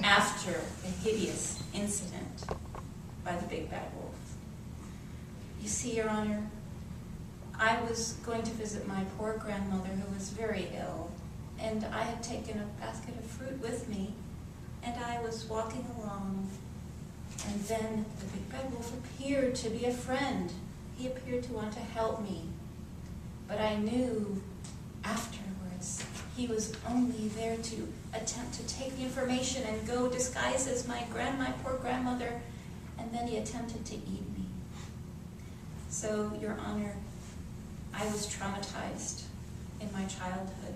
after the hideous incident by the big bad wolf. You see, Your Honor, I was going to visit my poor grandmother who was very ill, and I had taken a basket of fruit with me, and I was walking along, and then the big bad wolf appeared to be a friend. He appeared to want to help me, but I knew afterwards he was only there to attempt to take the information and go disguised as my poor grandmother, and then he attempted to eat me. So, Your Honor, I was traumatized in my childhood.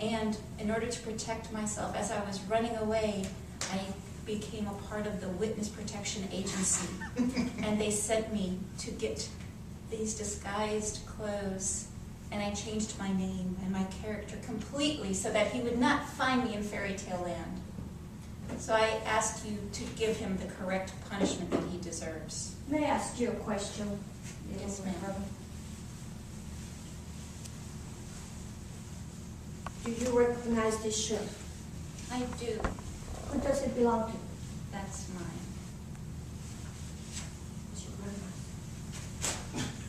And in order to protect myself, as I was running away, I became a part of the Witness Protection Agency. And they sent me to get these disguised clothes. And I changed my name and my character completely so that he would not find me in fairy tale land. So I ask you to give him the correct punishment that he deserves. May I ask you a question? Yes, ma'am. Do you recognize this shirt? I do. Who does it belong to? That's mine. It's your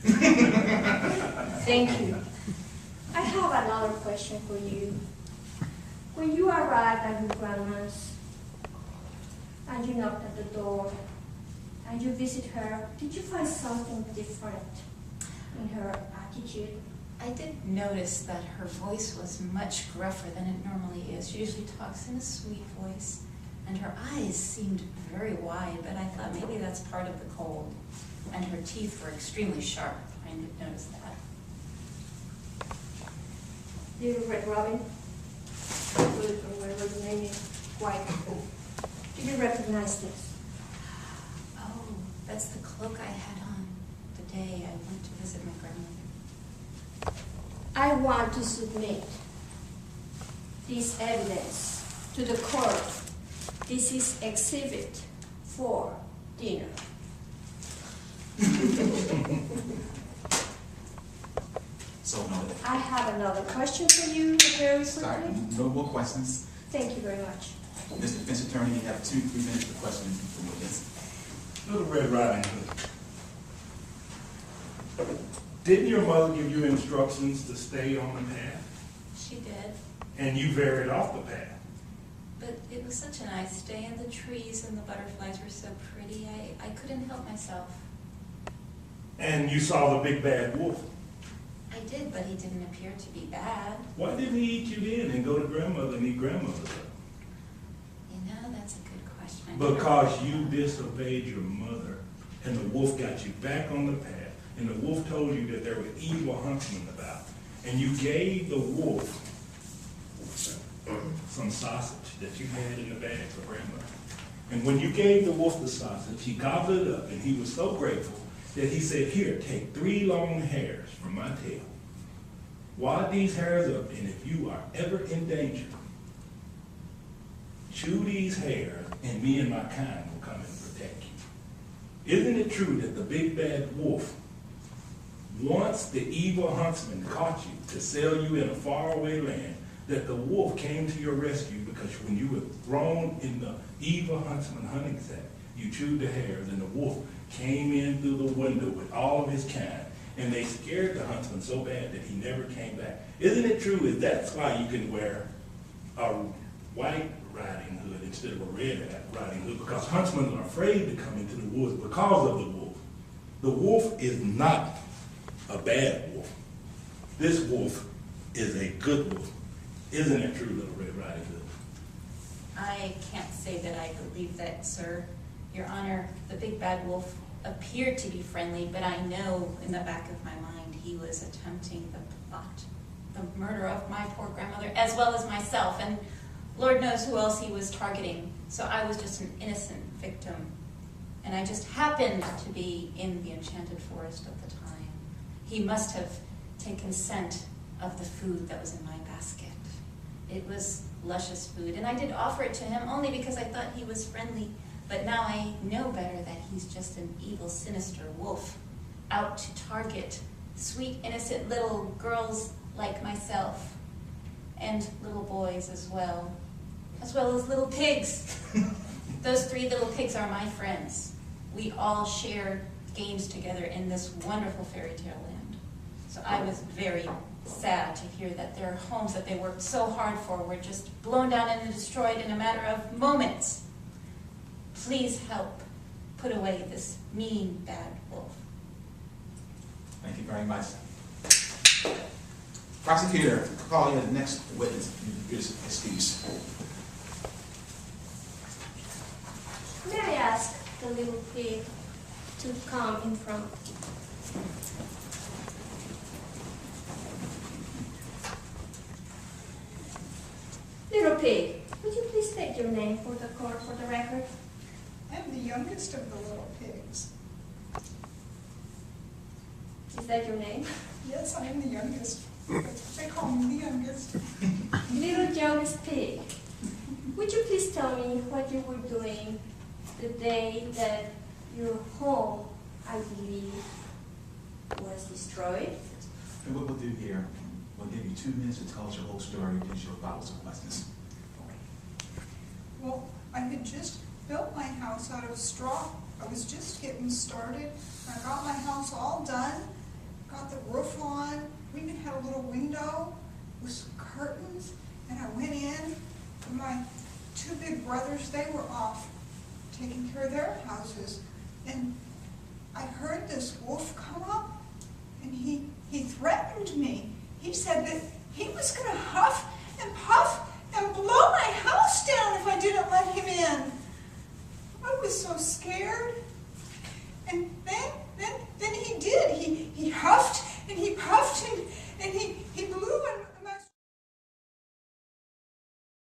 grandma's. Thank you. I have another question for you. When you arrived at your grandma's and you knocked at the door and you visit her, did you find something different in her attitude? I did notice that her voice was much gruffer than it normally is. She usually talks in a sweet voice, and her eyes seemed very wide, but I thought maybe that's part of the cold. And her teeth were extremely sharp. I did notice that. Little Red Robin, or whatever the name is, White. Do you recognize this? Oh, that's the cloak I had on the day I went to visit my grandmother. I want to submit this evidence to the court. This is exhibit for dinner. So noted. I have another question for you very Sorry, quickly. no more questions. Thank you very much. Mr. Defense Attorney, you have 2-3 minutes to question the witness. Little Red Riding Hood. Didn't your mother give you instructions to stay on the path? She did, And you varied off the path? but it was such a nice day, and the trees and the butterflies were so pretty. I couldn't help myself. And you saw the big bad wolf? I did, but he didn't appear to be bad. Why didn't he eat you then and go to grandmother and eat grandmother up? You know, that's a good question. I never- Because you disobeyed your mother, and the wolf got you back on the path, and the wolf told you that there were evil huntsmen about, and you gave the wolf some sausage that you had in the bag for grandmother. And when you gave the wolf the sausage, he gobbled it up, and he was so grateful that he said, "Here, take 3 long hairs from my tail. Wad these hairs up, and if you are ever in danger, chew these hairs, and me and my kind will come and protect you." Isn't it true that the big bad wolf, once the evil huntsman caught you to sell you in a faraway land, that the wolf came to your rescue because when you were thrown in the evil huntsman hunting sack, you chewed the hairs, and the wolf came in through the window with all of his kind, and they scared the huntsman so bad that he never came back. Isn't it true that that's why you can wear a white riding hood instead of a red riding hood? Because huntsmen are afraid to come into the woods because of the wolf. The wolf is not a bad wolf. This wolf is a good wolf. Isn't it true, Little Red Riding Hood? I can't say that I believe that, sir. Your Honor, the big bad wolf appeared to be friendly, but I know in the back of my mind he was attempting the plot, the murder of my poor grandmother, as well as myself, and Lord knows who else he was targeting. So I was just an innocent victim, and I just happened to be in the enchanted forest at the time. He must have taken scent of the food that was in my basket. It was luscious food, and I did offer it to him only because I thought he was friendly. But now I know better that he's just an evil, sinister wolf out to target sweet, innocent little girls like myself and little boys as well. as well as little pigs. Those 3 little pigs are my friends. We all shared games together in this wonderful fairy tale land. So I was very sad to hear that their homes that they worked so hard for were just blown down and destroyed in a matter of moments. Please help put away this mean, bad wolf. Thank you very much. Prosecutor, call your next witness. Excuse. May I ask the little pig to come in front? Little pig, would you please state your name for the court, for the record? I'm the youngest of the little pigs. Is that your name? Yes, I am the youngest. They call me the youngest. Little youngest pig, would you please tell me what you were doing the day that your home, I believe, was destroyed? And what we'll do here, we'll give you 2 minutes to tell us your whole story, and she'll follow some questions. Well, I had just built my house out of straw. I was just getting started. I got my house all done, got the roof on. We even had a little window with some curtains. And I went in, and my 2 big brothers, they were off taking care of their houses. And I heard this wolf come up, and he threatened me. He said that he was going to huff